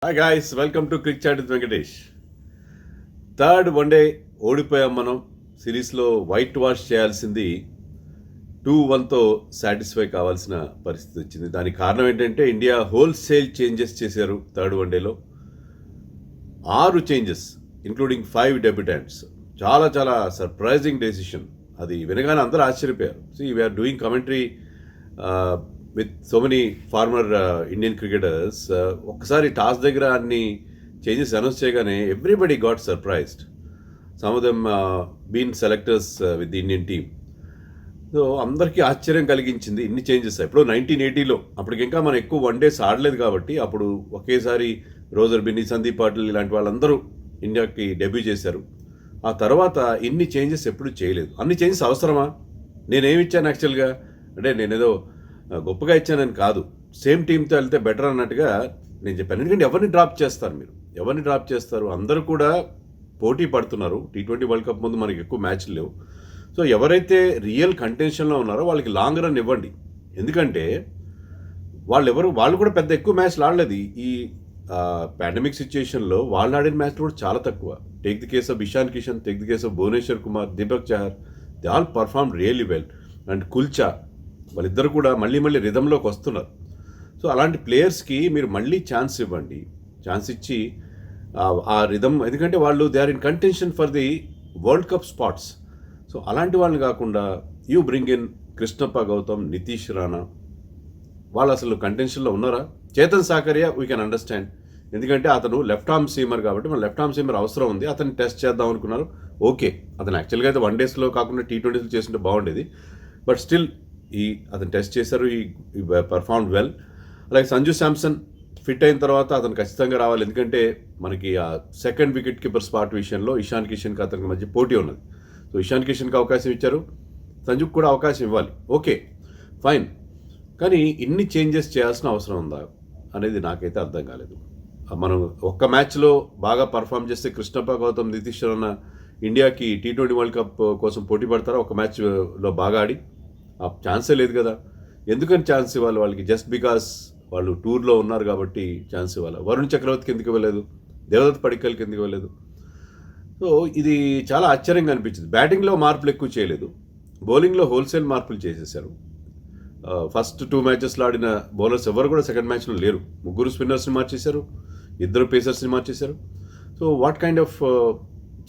Hi guys, welcome to crick chat with Venkatesh. Third one day ఓడిపోయాం మనం. సిరీస్లో వైట్ వాష్ చేయాల్సింది 2-1తో సాటిస్ఫై కావాల్సిన పరిస్థితి వచ్చింది. దానికి కారణం ఏంటంటే ఇండియా హోల్సేల్ చేంజెస్ చేశారు. థర్డ్ వన్డేలో 6 చేంజెస్ ఇంక్లూడింగ్ 5 డెబ్యూటెంట్స్. చాలా చాలా సర్ప్రైజింగ్ డెసిషన్. అది వినగానే అందరూ ఆశ్చర్యపోయారు. We are doing commentary with so many former Indian cricketers. ఒక్కసారి టాస్ దగ్గర అన్ని చేంజెస్ అనౌన్స్ చేయగానే everybody got surprised. Some of them been selectors with the Indian team. So అందరికీ ఆశ్చర్యం కలిగించింది ఇన్ని చేంజెస్. ఎప్పుడో 1980లో అప్పటికి ఇంకా మనం ఎక్కువ వన్ డేస్ ఆడలేదు కాబట్టి అప్పుడు ఒకేసారి రోజర్ బిన్నీ, సందీప్ పాటిల్ ఇలాంటి వాళ్ళందరూ ఇండియాకి డెబ్యూ చేశారు. ఆ తర్వాత ఇన్ని చేంజెస్ ఎప్పుడు చేయలేదు. అన్ని చేంజెస్ అవసరమా? నేనేమి ఇచ్చాను యాక్చువల్గా అంటే నేనేదో గొప్పగా ఇచ్చానని కాదు, సేమ్ టీంతో వెళ్తే బెటర్ అన్నట్టుగా నేను చెప్పాను. ఎందుకంటే ఎవరిని డ్రాప్ చేస్తారు మీరు? ఎవరిని డ్రాప్ చేస్తారు? అందరూ కూడా పోటీ పడుతున్నారు. T20 వరల్డ్ కప్ ముందు మనకి ఎక్కువ మ్యాచ్లు లేవు. సో ఎవరైతే రియల్ కంటెన్షన్లో ఉన్నారో వాళ్ళకి లాంగ్ రన్ ఇవ్వండి. ఎందుకంటే వాళ్ళు కూడా పెద్ద ఎక్కువ మ్యాచ్లు ఆడలేదు. ఈ పాండమిక్ సిచ్యుయేషన్లో వాళ్ళు ఆడిన మ్యాచ్లు కూడా చాలా తక్కువ. Take the case of Ishan Kishan, take the case of Bhuvneshwar Kumar, Deepak Chahar, they all perform really well. And Kulcha, వాళ్ళిద్దరు కూడా మళ్ళీ రిథంలోకి వస్తున్నారు. సో అలాంటి ప్లేయర్స్కి మీరు మళ్ళీ ఛాన్స్ ఇవ్వండి. ఛాన్స్ ఇచ్చి ఆ రిథం, ఎందుకంటే వాళ్ళు they are in contention for the world cup spots. So అలాంటి వాళ్ళని కాకుండా you bring in Krishnappa Gowtham, Nitish Rana. వాళ్ళు అసలు కంటెన్షన్లో ఉన్నారా? Chetan Sakariya we can understand, ఎందుకంటే అతను లెఫ్ట్ ఆర్మ్ సీమర్ కాబట్టి మన లెఫ్ట్ ఆర్మ్ సీమర్ అవసరం ఉంది. అతన్ని టెస్ట్ చేద్దాం అనుకున్నారు. ఓకే, అతను యాక్చువల్గా అయితే 1 డేస్లో కాకుండా T20లో చేస్తుంటే బాగుండేది. బట్ స్టిల్ అతను టెస్ట్ చేశారు. ఈ పర్ఫార్మ్డ్ వెల్. అలాగే సంజు శాంసన్ ఫిట్ అయిన తర్వాత అతను ఖచ్చితంగా రావాలి. ఎందుకంటే మనకి ఆ సెకండ్ వికెట్ కీపర్ స్పాట్ విషయంలో ఇషాన్ కిషన్కి అతనికి మధ్య పోటీ ఉన్నది. సో ఇషాన్ కిషన్కి అవకాశం ఇచ్చారు, సంజుకు కూడా అవకాశం ఇవ్వాలి. ఓకే ఫైన్, కానీ ఇన్ని చేంజెస్ చేయాల్సిన అవసరం ఉందా అనేది నాకైతే అర్థం కాలేదు. మనం ఒక్క మ్యాచ్లో బాగా పర్ఫామ్ చేస్తే కృష్ణప్ప గౌతమ్, నితీష్ రాణా ఇండియాకి T20 వరల్డ్ కప్ కోసం పోటీ పడతారా? ఒక మ్యాచ్లో బాగా ఆడి ఆ ఛాన్సే లేదు కదా. ఎందుకని ఛాన్స్ ఇవ్వాలి వాళ్ళకి? జస్ట్ బికాస్ వాళ్ళు టూర్లో ఉన్నారు కాబట్టి ఛాన్స్ ఇవ్వాలి. వరుణ్ చక్రవర్తికి ఎందుకు ఇవ్వలేదు? దేవదత్ పడిక్కల్కి ఎందుకు ఇవ్వలేదు? సో ఇది చాలా ఆశ్చర్యంగా అనిపించింది. బ్యాటింగ్లో మార్పులు ఎక్కువ చేయలేదు, బౌలింగ్లో హోల్సేల్ మార్పులు చేసేసారు. ఫస్ట్ 2 మ్యాచెస్లో ఆడిన బౌలర్స్ ఎవరు కూడా సెకండ్ మ్యాచ్లో లేరు. 3 స్పిన్నర్స్ని మార్చేశారు, 2 పేసర్స్ని మార్చేశారు. So what kind of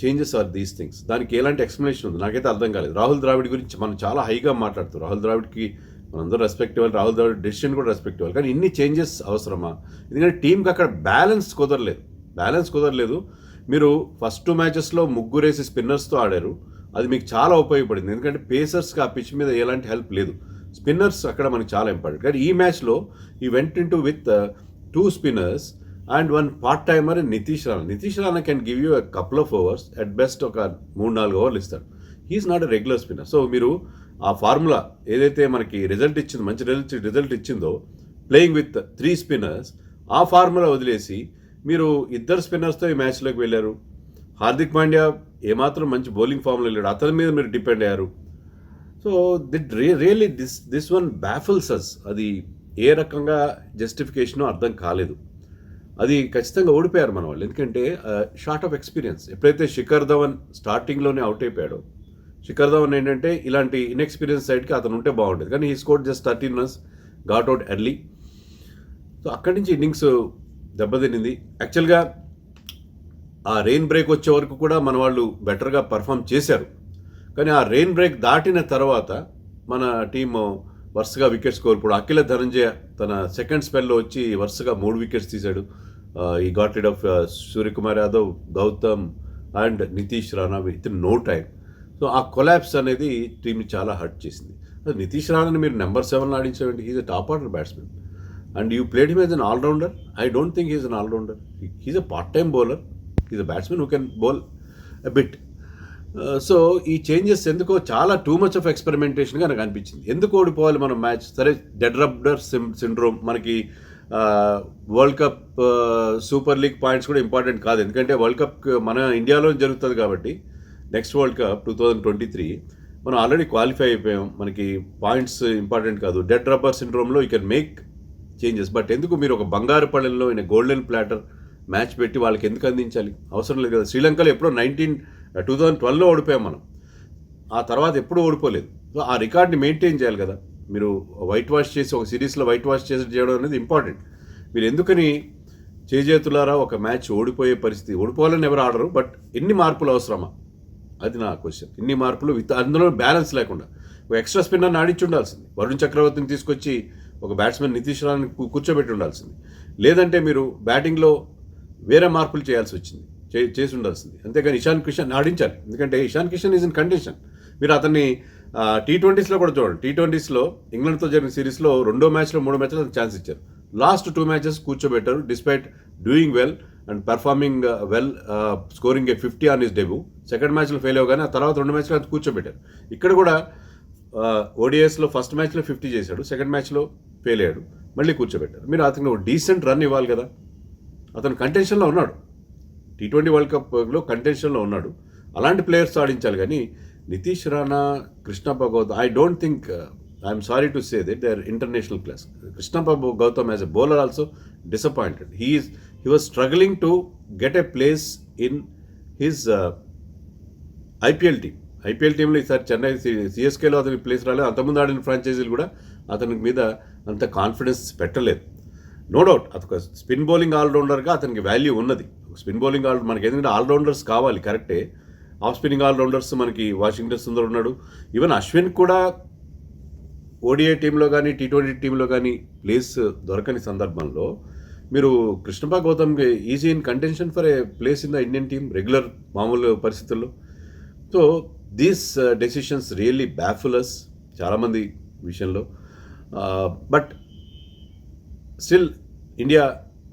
changes are these things? దానికి ఎలాంటి ఎక్స్ప్లెనేషన్ ఉంది నాకైతే అర్థం కాలేదు. రాహుల్ ద్రావిడ్ గురించి మనం చాలా హైగా మాట్లాడుతాం. రాహుల్ ద్రావిడ్కి మనందరూ రెస్పెక్ట్ ఇవ్వాలి, రాహుల్ ద్రావిడ్ డెసిషన్ కూడా రెస్పెక్ట్ ఇవ్వాలి. కానీ ఇన్ని చేంజెస్ అవసరమా? ఎందుకంటే టీంకి అక్కడ బ్యాలెన్స్ కుదరలేదు. మీరు ఫస్ట్ 2 మ్యాచెస్లో 3 వేసి స్పిన్నర్స్తో ఆడారు. అది మీకు చాలా ఉపయోగపడింది. ఎందుకంటే పేసర్స్కి ఆ పిచ్ మీద ఎలాంటి హెల్ప్ లేదు. స్పిన్నర్స్ అక్కడ మనకి చాలా ఇంపార్టెంట్. కానీ ఈ మ్యాచ్లో ఈ went into with 2 spinners and 1 part timer Nitish Rana. Nitish Rana can give you a couple of overs, at best ఒక 3-4 ఓవర్లు ఇస్తాడు. He's not a regular spinner. So మీరు ఆ ఫార్ములా ఏదైతే మనకి రిజల్ట్ ఇచ్చిందో, మంచి రిజల్ట్ ఇచ్చిందో, ప్లేయింగ్ విత్ 3 స్పిన్నర్స్, ఆ ఫార్ములా వదిలేసి మీరు 2 స్పిన్నర్స్తో ఈ మ్యాచ్లోకి వెళ్ళారు. హార్దిక్ పాండ్యా ఏమాత్రం మంచి బౌలింగ్ ఫామ్లో వెళ్ళాడు, అతని మీద మీరు డిపెండ్ అయ్యారు. సో రియల్లీ దిస్ వన్ బ్యాఫుల్స్ అస్. అది ఏ రకంగా జస్టిఫికేషనో అర్థం కాలేదు. అది ఖచ్చితంగా ఓడిపోయారు మన వాళ్ళు. ఎందుకంటే షార్ట్ ఆఫ్ ఎక్స్పీరియన్స్. ఎప్పుడైతే శిఖర్ ధవన్ స్టార్టింగ్లోనే అవుట్ అయిపోయాడో, శిఖర్ ధవన్ ఏంటంటే ఇలాంటి ఇన్ఎక్స్పీరియన్స్ సైడ్కి అతను ఉంటే బాగుండేది. కానీ he scored just 13 runs, got out early. So అక్కడి నుంచి ఇన్నింగ్స్ దెబ్బతినింది. యాక్చువల్గా ఆ రెయిన్ బ్రేక్ వచ్చే వరకు కూడా మన వాళ్ళు బెటర్గా పర్ఫామ్ చేశారు. కానీ ఆ రెయిన్ బ్రేక్ దాటిన తర్వాత మన టీము వరుసగా వికెట్స్ కోల్పోవడం. అఖిల ధనంజయ తన సెకండ్ స్పెల్లో వచ్చి వరుసగా 3 వికెట్స్ తీశాడు. He got rid of Suryakumar Yadav, Gautham and Nitish Rana with no time. So ఆ కొలాప్స్ అనేది టీంని చాలా హర్ట్ చేసింది. నితీష్ రాణాని మీరు నెంబర్ 7 ఆడించారండి. He's a top order batsmen and you played him as an allrounder. I don't think he's an allrounder. He's a part time bowler. He's a batsmen who can bowl a bit. So ఈ changes ఎందుకో చాలా too much of ఎక్స్పెరిమెంటేషన్గా నాకు అనిపించింది. ఎందుకు ఓడిపోవాలి మనం match? సరే, dead rubber syndrome మనకి world cup super league points కూడా ఇంపార్టెంట్ కాదు. ఎందుకంటే వరల్డ్ కప్ మన ఇండియాలో జరుగుతుంది కాబట్టి నెక్స్ట్ వరల్డ్ కప్ 2023 మనం ఆల్రెడీ క్వాలిఫై అయిపోయాం. మనకి పాయింట్స్ ఇంపార్టెంట్ కాదు. డెడ్ రబ్బర్ సిండ్రోమ్లో you can make changes. But ఎందుకు మీరు ఒక బంగారు పళ్ళెంలో ఇన్ గోల్డెన్ ప్లాటర్ మ్యాచ్ పెట్టి వాళ్ళకి ఎందుకు అందించాలి? అవసరం లేదు కదా. శ్రీలంకలో ఎప్పుడో 2012లో ఓడిపోయాం మనం, ఆ తర్వాత ఎప్పుడూ ఓడిపోలేదు. సో ఆ రికార్డ్ని మెయింటైన్ చేయాలి కదా. మీరు వైట్ వాష్ చేసి ఒక సిరీస్లో వైట్ వాష్ చేసి చేయడం అనేది ఇంపార్టెంట్. మీరు ఎందుకని చేజేతులారా ఒక మ్యాచ్ ఓడిపోయే పరిస్థితి? ఓడిపోవాలని ఎవరు ఆడరు, బట్ ఎన్ని మార్పులు అవసరమా? అది నా క్వశ్చన్. ఇన్ని మార్పులు అందులో బ్యాలెన్స్ లేకుండా ఒక ఎక్స్ట్రా స్పిన్నర్ని ఆడించి ఉండాల్సింది. వరుణ్ చక్రవర్తిని తీసుకొచ్చి ఒక బ్యాట్స్మెన్ నితీష్ రాణాని కూర్చోబెట్టి ఉండాల్సింది. లేదంటే మీరు బ్యాటింగ్లో వేరే మార్పులు చేయాల్సి వచ్చింది, చేసి ఉండాల్సింది. అంతేగాని ఇషాన్ కిషన్ ఆడించాలి. ఎందుకంటే Ishan Kishan is in condition. మీరు అతన్ని T20స్లో కూడా చూడండి. T20స్లో ఇంగ్లాండ్తో జరిగిన సిరీస్లో 2వ మ్యాచ్లో 3వ మ్యాచ్లో అతను ఛాన్స్ ఇచ్చారు. లాస్ట్ 2 మ్యాచెస్ కూర్చోబెట్టారు, despite doing well and performing well, scoring A 50 on his debut. Second మ్యాచ్లో ఫెయిల్ అవ్వగానే ఆ తర్వాత 2 మ్యాచ్లో అతను కూర్చోబెట్టారు. ఇక్కడ కూడా ఓడిఐస్లో ఫస్ట్ మ్యాచ్లో 50 చేశాడు, సెకండ్ మ్యాచ్లో ఫెయిల్ అయ్యాడు, మళ్ళీ కూర్చోబెట్టారు. మీరు అతను డీసెంట్ రన్ ఇవ్వాలి కదా. అతను కంటెన్షన్లో ఉన్నాడు, T20 వరల్డ్ కప్లో కంటెన్షన్లో ఉన్నాడు. అలాంటి ప్లేయర్స్ ఆడించాలి. కానీ Nitish Rana, Krishnappa Gowtham, I don't think, I'm sorry to say that they are international class. Krishnappa Gowtham as a bowler also disappointed. He was struggling to get a place in his IPL టీంలో. ఈసారి చెన్నై సిఎస్కేలో అతనికి ప్లేస్ రాలేదు. అంతకుముందు ఆడిన ఫ్రాంచైజీలు కూడా అతని మీద అంత కాన్ఫిడెన్స్ పెట్టలేదు. నో డౌట్ అతను స్పిన్ బౌలింగ్ ఆల్రౌండర్గా అతనికి వాల్యూ ఉన్నది. స్పిన్ బౌలింగ్ మనకి ఎందుకంటే ఆల్రౌండర్స్ కావాలి, కరెక్టే. ఆఫ్ స్పిన్నింగ్ ఆల్రౌండర్స్ మనకి వాషింగ్టన్ సుందర్ ఉన్నాడు. ఈవెన్ అశ్విన్ కూడా ఓడిఐ టీంలో కానీ T20 టీంలో కానీ ప్లేస్ దొరకని సందర్భంలో మీరు Krishnappa Gowtham is he in contention for a place in the Indian team regular మామూలు పరిస్థితుల్లో. So these decisions really baffle us చాలామంది విషయంలో. బట్ స్టిల్ ఇండియా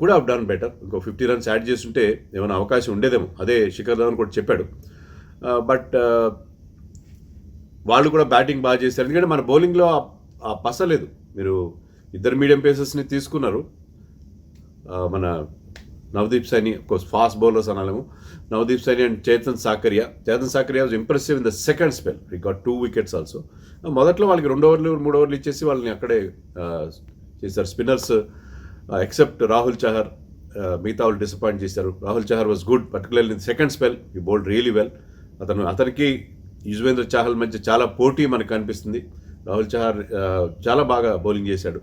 కూడా హావ్ డన్ బెటర్. ఇంకో 50 రన్స్ యాడ్ చేస్తుంటే ఏమైనా అవకాశం ఉండేదేమో. అదే శిఖర్ ధవన్ కూడా చెప్పాడు. బట్ వాళ్ళు కూడా బ్యాటింగ్ బాగా చేశారు. ఎందుకంటే మన బౌలింగ్లో ఆ పస లేదు. మీరు ఇద్దరు మీడియం పేసర్స్ని తీసుకున్నారు. మన Navdeep Saini, course fast bowlers అనాలేము. Navdeep Saini and Chetan Sakariya was impressive in the second spell. He got 2 wickets also. మొదట్లో వాళ్ళకి 2 ఓవర్లు 3 ఓవర్లు ఇచ్చేసి వాళ్ళని అక్కడే చేశారు. స్పిన్నర్స్ ఎక్సెప్ట్ రాహుల్ చహర్, మిగతా వాళ్ళు డిసప్పాయింట్ చేశారు. Rahul Chahar was good, particularly in second spell. He bowled really well. అతనికి యుజ్వేంద్ర చాహల్ మధ్య చాలా పోటీ మనకు కనిపిస్తుంది. రాహుల్ చహర్ చాలా బాగా బౌలింగ్ చేశాడు.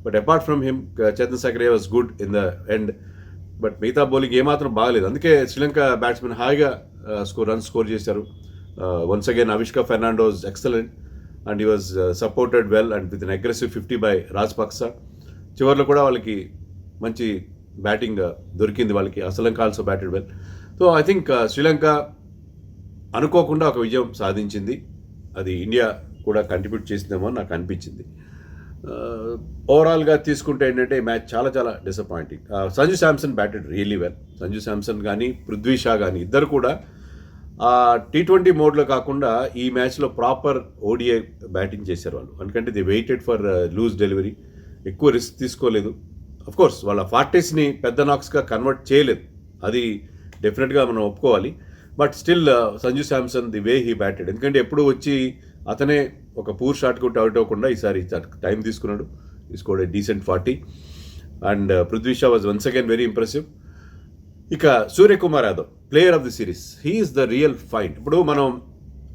But apart from him Chetan Sakariya was good in the end. But మిగతా బౌలింగ్ ఏమాత్రం బాగలేదు. అందుకే శ్రీలంక బ్యాట్స్మెన్ హాయిగా రన్స్ స్కోర్ చేశారు. Once again Avishka Fernando's excellent and he was supported well and with an aggressive 50 by Rajapaksa. చివరిలో కూడా వాళ్ళకి మంచి బ్యాటింగ్ దొరికింది వాళ్ళకి. Sri Lanka also batted well. So I think Sri Lanka అనుకోకుండా ఒక విజయం సాధించింది. అది ఇండియా కూడా కంట్రిబ్యూట్ చేసిందేమో నాకు అనిపించింది. ఓవరాల్గా తీసుకుంటే ఏంటంటే మ్యాచ్ చాలా చాలా disappointing. Sanju Samson batted really well. Sanju Samson కానీ పృథ్వీ షా కానీ ఇద్దరు కూడా T20 మోడ్లో కాకుండా ఈ మ్యాచ్లో ప్రాపర్ ఓడిఐ బ్యాటింగ్ చేశారు వాళ్ళు. ఎందుకంటే they waited for loose delivery. ఎక్కువ రిస్క్ తీసుకోలేదు. అఫ్కోర్స్ వాళ్ళ 40స్ని పెద్ద నాక్స్గా కన్వర్ట్ చేయలేదు, అది డెఫినెట్గా మనం ఒప్పుకోవాలి. But still Sanju Samson the way he batted. ఎందుకంటే ఎప్పుడు వచ్చి అతనే ఒక పూర్ షాట్ కొట్టి అవుట్ అవ్వకుండా ఈసారి టైం తీసుకున్నాడు. He scored a decent 40 and Prithvi Shaw was once again very impressive. ఇక Suryakumar Yadav player of the series, he is the real fight. ఇప్పుడు మనం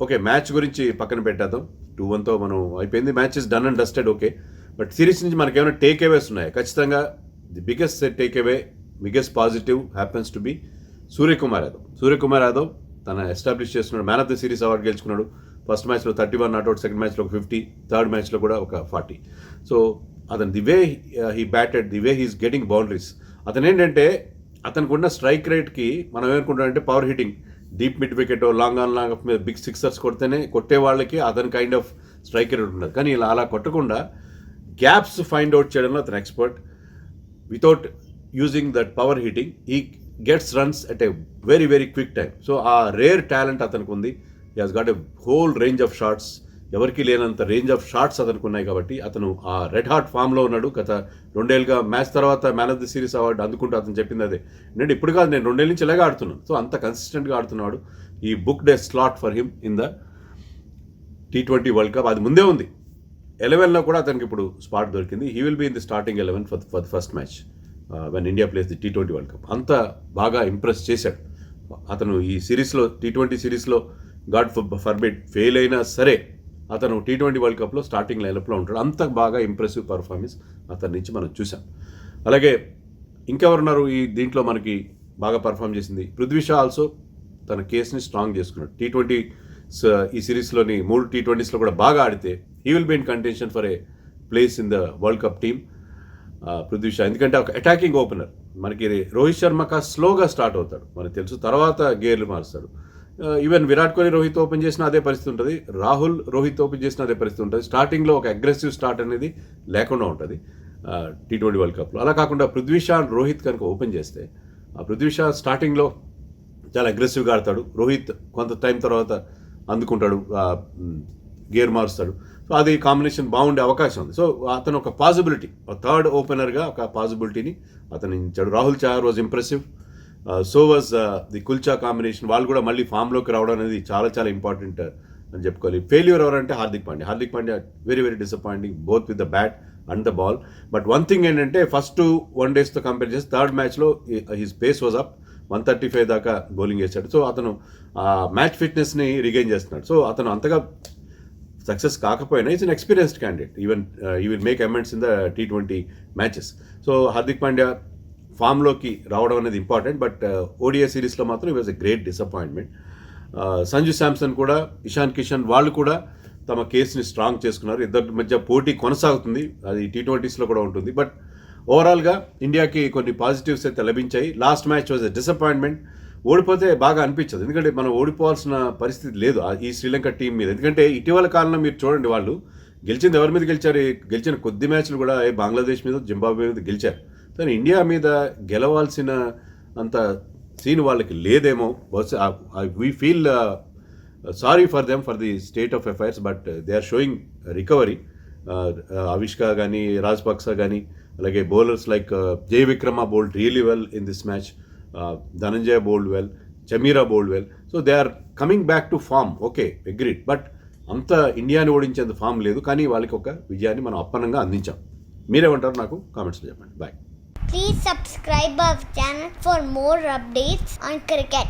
ఓకే మ్యాచ్ గురించి పక్కన పెట్టేద్దాం. 2-1తో మనం అయిపోయింది, match is done and dusted. Okay, but series నుంచి మనకి ఏమైనా టేక్ అవేస్ ఉన్నాయా? ఖచ్చితంగా the biggest take away, biggest positive happens to be Suryakumar Yadav తన ఎస్టాబ్లిష్ చేస్తున్నాడు. Man of the series award గెలుచుకున్నాడు. ఫస్ట్ మ్యాచ్లో 31 నాట్అవుట్, సెకండ్ మ్యాచ్లో 50, థర్డ్ మ్యాచ్లో కూడా ఒక 40. సో అతను the way he batted, the way he's getting boundaries. అతను ఏంటంటే అతనికి ఉన్న స్ట్రైక్ రేట్కి మనం ఏమనుకుంటామంటే power hitting, deep mid wicket, long on long off మీద బిగ్ సిక్సర్స్ కొడితేనే కొట్టే వాళ్ళకి అతని కైండ్ ఆఫ్ స్ట్రైక్ రేట్ ఉంటుంది. కానీ ఇలా అలా కొట్టకుండా గ్యాప్స్ ఫైండ్ అవుట్ చేయడంలో అతను expert. Without using that power hitting he gets runs at a very very quick time. So ఆ రేర్ టాలెంట్ అతనికి ఉంది. He has got a whole range of shots. ఎవరికి లేనంత రేంజ్ ఆఫ్ షాట్స్ అతనికి ఉన్నాయి. కాబట్టి అతను ఆ రెడ్ హాట్ ఫామ్లో ఉన్నాడు. గత 2 ఏళ్ళుగా మ్యాచ్ తర్వాత man of the series award అందుకుంటూ అతను చెప్పింది అదే, నేను ఇప్పుడు కాదు, నేను 2 ఏళ్ళ నుంచి ఇలాగే ఆడుతున్నాను. సో అంత కన్సిస్టెంట్గా ఆడుతున్నాడు. He booked slot for him in the T20 world cup. అది ముందే ఉంది. 11లో కూడా అతనికి ఇప్పుడు స్పాట్ దొరికింది. He will be in the starting 11 for the first match. When India plays the T20 world cup. అంత బాగా ఇంప్రెస్ చేశాడు అతను. ఈ సిరీస్లో T20 సిరీస్లో గాడ్ ఫర్బిడ్ ఫెయిల్ అయినా సరే అతను T20 వరల్డ్ కప్లో స్టార్టింగ్ లైనప్లో ఉంటాడు. అంత బాగా ఇంప్రెసివ్ పర్ఫార్మెన్స్ అతని నుంచి మనం చూసాం. అలాగే ఇంకెవరున్నారు ఈ దీంట్లో మనకి బాగా పర్ఫామ్ చేసింది? పృథ్వీ షా ఆల్సో తన కేసుని స్ట్రాంగ్ చేసుకున్నాడు. T20 ఈ సిరీస్లోని 3 T20స్లో కూడా బాగా ఆడితే he will be in contention for a place in the world cup team. Prithvi Shaw ఎందుకంటే ఒక అటాకింగ్ ఓపెనర్. మనకి రోహిత్ శర్మ స్లోగా స్టార్ట్ అవుతాడు మనకు తెలుసు, తర్వాత గేర్లు మారుస్తాడు. ఈవెన్ విరాట్ కోహ్లీ రోహిత్ ఓపెన్ చేసినా అదే పరిస్థితి ఉంటుంది, రాహుల్ రోహిత్ ఓపెన్ చేసినా అదే పరిస్థితి ఉంటుంది. స్టార్టింగ్లో ఒక అగ్రెసివ్ స్టార్ట్ అనేది లేకుండా ఉంటుంది T20 వరల్డ్ కప్లో. అలా కాకుండా పృథ్వీ షా రోహిత్ కనుక ఓపెన్ చేస్తే ఆ పృథ్వీ షా స్టార్టింగ్లో చాలా అగ్రెసివ్గా ఆడతాడు, రోహిత్ కొంత టైం తర్వాత అందుకుంటాడు, గేర్ మారుస్తాడు. సో అది కాంబినేషన్ బాగుండే అవకాశం ఉంది. సో అతను ఒక పాసిబిలిటీ, థర్డ్ ఓపెనర్గా ఒక పాసిబిలిటీని అతను ఇచ్చాడు. Rahul Chahar was impressive, so was the kulcha combination. వాళ్ళు కూడా మళ్ళీ ఫామ్లోకి రావడం అనేది చాలా చాలా ఇంపార్టెంట్ అని చెప్పుకోవాలి. ఫెయిల్యూర్ ఎవరంటే Hardik Pandya very very disappointing both with the bat and the ball. But one thing ఏంటంటే ఫస్ట్ 1 డేస్తో కంపేర్ చేసి థర్డ్ మ్యాచ్లో హిస్ పేస్ వాజ్ అప్, 135 దాకా బౌలింగ్ వేశాడు. సో అతను మ్యాచ్ ఫిట్నెస్ని రిగైన్ చేస్తున్నాడు. సో అతను అంతగా సక్సెస్ కాకపోయినా is an experienced candidate. Even he will make amends in the T20 matches. So Hardik Pandya ఫామ్లోకి రావడం అనేది ఇంపార్టెంట్. బట్ ODI సిరీస్లో మాత్రం it was a great disappointment. Sanju Samson కూడా, ఇషాన్ కిషన్ వాళ్ళు కూడా తమ కేసుని స్ట్రాంగ్ చేసుకున్నారు. ఇద్దరి మధ్య పోటీ కొనసాగుతుంది, అది T20స్లో కూడా ఉంటుంది. బట్ ఓవరాల్గా ఇండియాకి కొన్ని పాజిటివ్స్ అయితే లభించాయి. Last match was a disappointment. ఓడిపోతే బాగా అనిపించదు, ఎందుకంటే మనం ఓడిపోవాల్సిన పరిస్థితి లేదు ఈ శ్రీలంక టీం మీద. ఎందుకంటే ఇటీవల కాలంలో మీరు చూడండి, వాళ్ళు గెలిచింది ఎవరి మీద గెలిచారు? గెలిచిన కొద్ది మ్యాచ్లు కూడా బంగ్లాదేశ్ మీద, జింబాబ్వే మీద గెలిచారు. కానీ ఇండియా మీద గెలవాల్సిన అంత సీన్ వాళ్ళకి లేదేమో. We feel sorry for them for the state of affairs, but they are showing recovery. Avishka కానీ, రాజపక్స కానీ, అలాగే bowlers like Jayawickrama bowled really well in this match. Dhananjaya bowled well, Chameera bowled well. So they are coming back to form. Okay, agreed. But అంత ఇండియాని ఓడించేంత form లేదు, కానీ వాళ్ళకి ఒక విజయాన్ని మనం అప్పనంగా అందించాం. మీరేమంటారు నాకు కామెంట్స్లో చెప్పండి. Bye. Please subscribe our channel for more updates on cricket.